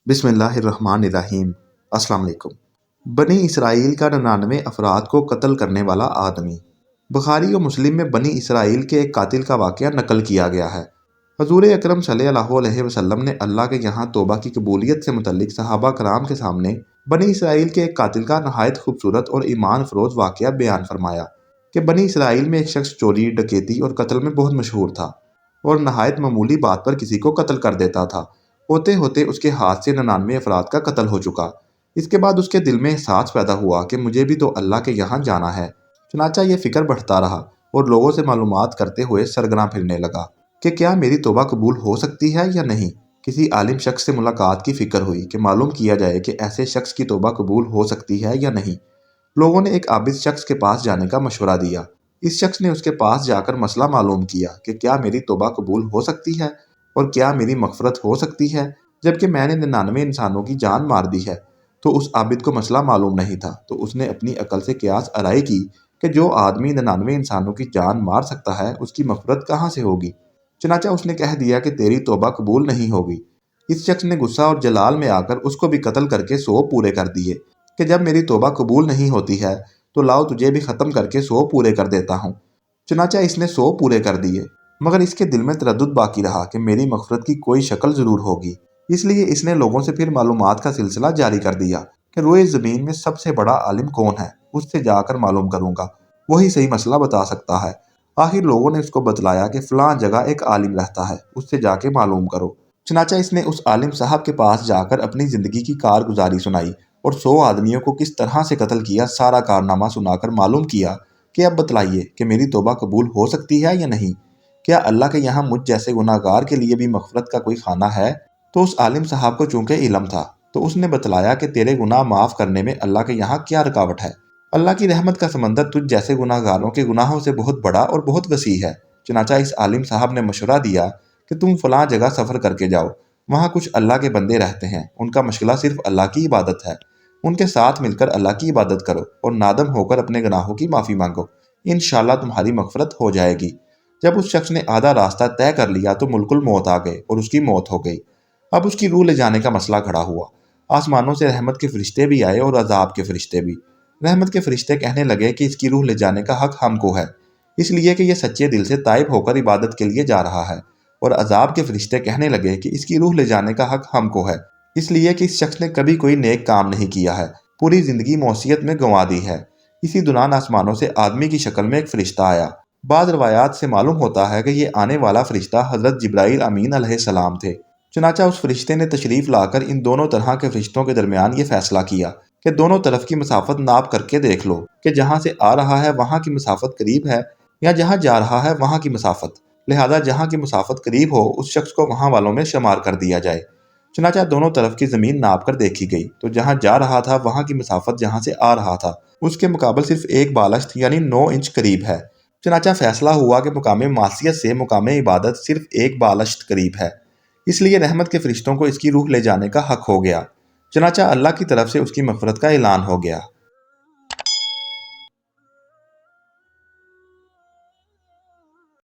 बिस्मिल्लाहिर्रहमानिर्रहीम। अस्सलाम वालेकुम। बनी इसराइल का 99 अफराद को कत्ल करने वाला आदमी। बुखारी और मुस्लिम में बनी इसराइल के एक कातिल का वाक़या नकल किया गया है। हजूर अकरम सल्लल्लाहु अलैहि वसल्लम ने अल्लाह के यहाँ तौबा की कबूलियत से मुतल्लिक सहाबा कराम के सामने बनी इसराइल के एक कातिल का नहायत खूबसूरत और ईमान अफरोज़ वाक़या बयान फरमाया कि बनी इसराइल में एक शख्स चोरी, डकैती और कत्ल में बहुत मशहूर था और नहायत मामूली बात पर किसी को कत्ल कर देता था। होते होते उसके हाथ से 99 अफराद का कत्ल हो चुका। इसके बाद उसके दिल में एहसास पैदा हुआ कि मुझे भी तो अल्लाह के यहाँ जाना है। चुनांचा ये फिक्र बढ़ता रहा और लोगों से मालूमात करते हुए सरगना फिरने लगा कि क्या मेरी तौबा कबूल हो सकती है या नहीं। किसी आलिम शख्स से मुलाकात की फिक्र हुई कि मालूम किया जाए कि ऐसे शख्स की तौबा कबूल हो सकती है या नहीं। लोगों ने एक आबिद शख्स के पास जाने का मशवरा दिया। इस शख्स ने उसके पास जाकर मसला मालूम किया कि क्या मेरी तौबा कबूल हो सकती है और क्या मेरी मगफरत हो सकती है, जबकि मैंने 99 इंसानों की जान मार दी है। तो उस आबिद को मसला मालूम नहीं था, तो उसने अपनी अकल से कियास आराई की कि जो आदमी 99 इंसानों की जान मार सकता है उसकी मगफरत कहाँ से होगी। चुनांचा उसने कह दिया कि तेरी तौबा कबूल नहीं होगी। इस शख्स ने गुस्सा और जलाल में आकर उसको भी कत्ल करके 100 पूरे कर दिए कि जब मेरी तौबा कबूल नहीं होती है तो लाओ तुझे भी ख़त्म करके 100 पूरे कर देता हूँ। चुनांचा इसने 100 पूरे कर दिए, मगर इसके दिल में तरद्दुद बाकी रहा कि मेरी मगफरत की कोई शक्ल ज़रूर होगी। इसलिए इसने लोगों से फिर मालूमात का सिलसिला जारी कर दिया कि रोए ज़मीन में सबसे बड़ा आलिम कौन है, उससे जाकर मालूम करूँगा, वही सही मसला बता सकता है। आखिर लोगों ने उसको बतलाया कि फ़लाँ जगह एक आलिम रहता है, उससे जाके मालूम करो। चुनांचा इसने उस आलिम साहब के पास जाकर अपनी ज़िंदगी की कारगुजारी सुनाई और 100 आदमियों को किस तरह से कत्ल किया सारा कारनामा सुनाकर मालूम किया कि अब बतलाइए कि मेरी तौबा कबूल हो सकती है या नहीं। क्या अल्लाह के यहाँ मुझ जैसे गुनाहगार के लिए भी मगफरत का कोई खाना है। तो उस आलिम साहब को चूंकि इल्म था तो उसने बतलाया कि तेरे गुनाह माफ़ करने में अल्लाह के यहाँ क्या रुकावट है। अल्लाह की रहमत का समंदर तुझ जैसे गुनाहगारों के गुनाहों से बहुत बड़ा और बहुत वसी है। चुनांचा इस आलिम साहब ने मशवरा दिया कि तुम फलां जगह सफ़र करके जाओ, वहाँ कुछ अल्लाह के बंदे रहते हैं, उनका मशगला सिर्फ अल्लाह की इबादत है। उनके साथ मिलकर अल्लाह की इबादत करो और नादम होकर अपने गुनाहों की माफ़ी मांगो, इंशाअल्लाह तुम्हारी मगफरत हो जाएगी। जब उस शख्स ने आधा रास्ता तय कर लिया तो मुल्कुल मौत आ गए और उसकी मौत हो गई। अब उसकी रूह ले जाने का मसला खड़ा हुआ। आसमानों से रहमत के फरिश्ते भी आए और अजाब के फरिश्ते भी। रहमत के फरिश्ते कहने लगे कि इसकी रूह ले जाने का हक हमको है, इसलिए कि यह सच्चे दिल से ताइब होकर इबादत के लिए जा रहा है। और अजाब के फरिश्ते कहने लगे कि इसकी रूह ले जाने का हक हमको है, इसलिए कि इस शख्स ने कभी कोई नेक काम नहीं किया है, पूरी ज़िंदगी मौसियत में गंवा दी है। इसी दौरान आसमानों से आदमी की शक्ल में एक फरिश्ता आया। बाद रवायात से मालूम होता है कि ये आने वाला फरिश्ता हज़रत जिब्राईल अमीन अलैहिस्सलाम थे। चुनांचा उस फरिश्ते ने तशरीफ़ लाकर इन दोनों तरह के फरिश्तों के दरमियान ये फैसला किया कि दोनों तरफ की मसाफत नाप करके देख लो कि जहाँ से आ रहा है वहाँ की मसाफत करीब है या जहाँ जा रहा है वहाँ की मसाफत, लिहाजा जहाँ की मसाफत करीब हो उस शख्स को वहाँ वालों में शुमार कर दिया जाए। चुनांचा दोनों तरफ की ज़मीन नाप कर देखी गई तो जहाँ जा रहा था वहाँ की मसाफत जहाँ से आ रहा था उसके मुकाबले सिर्फ एक बालश्त यानी 9 इंच करीब है। चुनांचा फैसला हुआ कि मुकामे मासियत से मुकामे इबादत सिर्फ एक बालश्त करीब है, इसलिए रहमत के फरिश्तों को इसकी रूह ले जाने का हक हो गया। चुनांचा अल्लाह की तरफ से उसकी मगफरत का ऐलान हो गया।